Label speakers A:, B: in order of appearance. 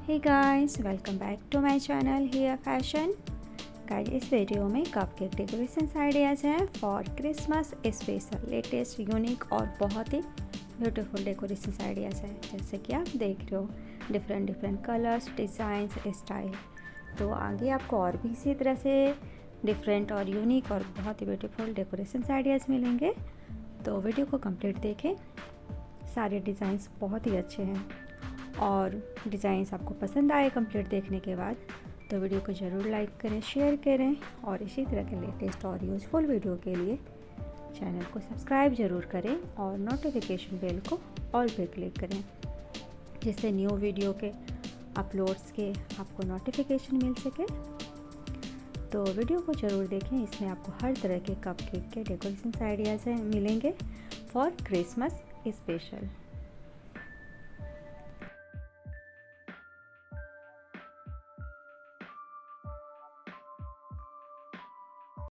A: Hey guys, welcome back to my channel here fashion. Guys, इस video में cupcake decoration ideas हैं for Christmas special, latest, unique और बहुत ही beautiful decoration ideas हैं। जैसे कि आप देख रहे हो, डिफरेंट कलर्स, डिज़ाइंस, स्टाइल। तो आगे आपको और भी इसी तरह से डिफरेंट और यूनिक और बहुत ही ब्यूटीफुल डेकोरेशन आइडियाज़ मिलेंगे। तो वीडियो को कंप्लीट देखें। सारे डिज़ाइंस बहुत ही अच्छे हैं और डिज़ाइंस आपको पसंद आए कंप्लीट देखने के बाद तो वीडियो को ज़रूर लाइक करें, शेयर करें और इसी तरह के लेटेस्ट और यूज़फुल वीडियो के लिए चैनल को सब्सक्राइब ज़रूर करें और नोटिफिकेशन बेल को ऑल पे क्लिक करें, जिससे न्यू वीडियो के अपलोड्स के आपको नोटिफिकेशन मिल सके। तो वीडियो को ज़रूर देखें, इसमें आपको हर तरह के कपकेक के डेकोरेशन आइडियाज़ मिलेंगे फॉर क्रिसमस स्पेशल।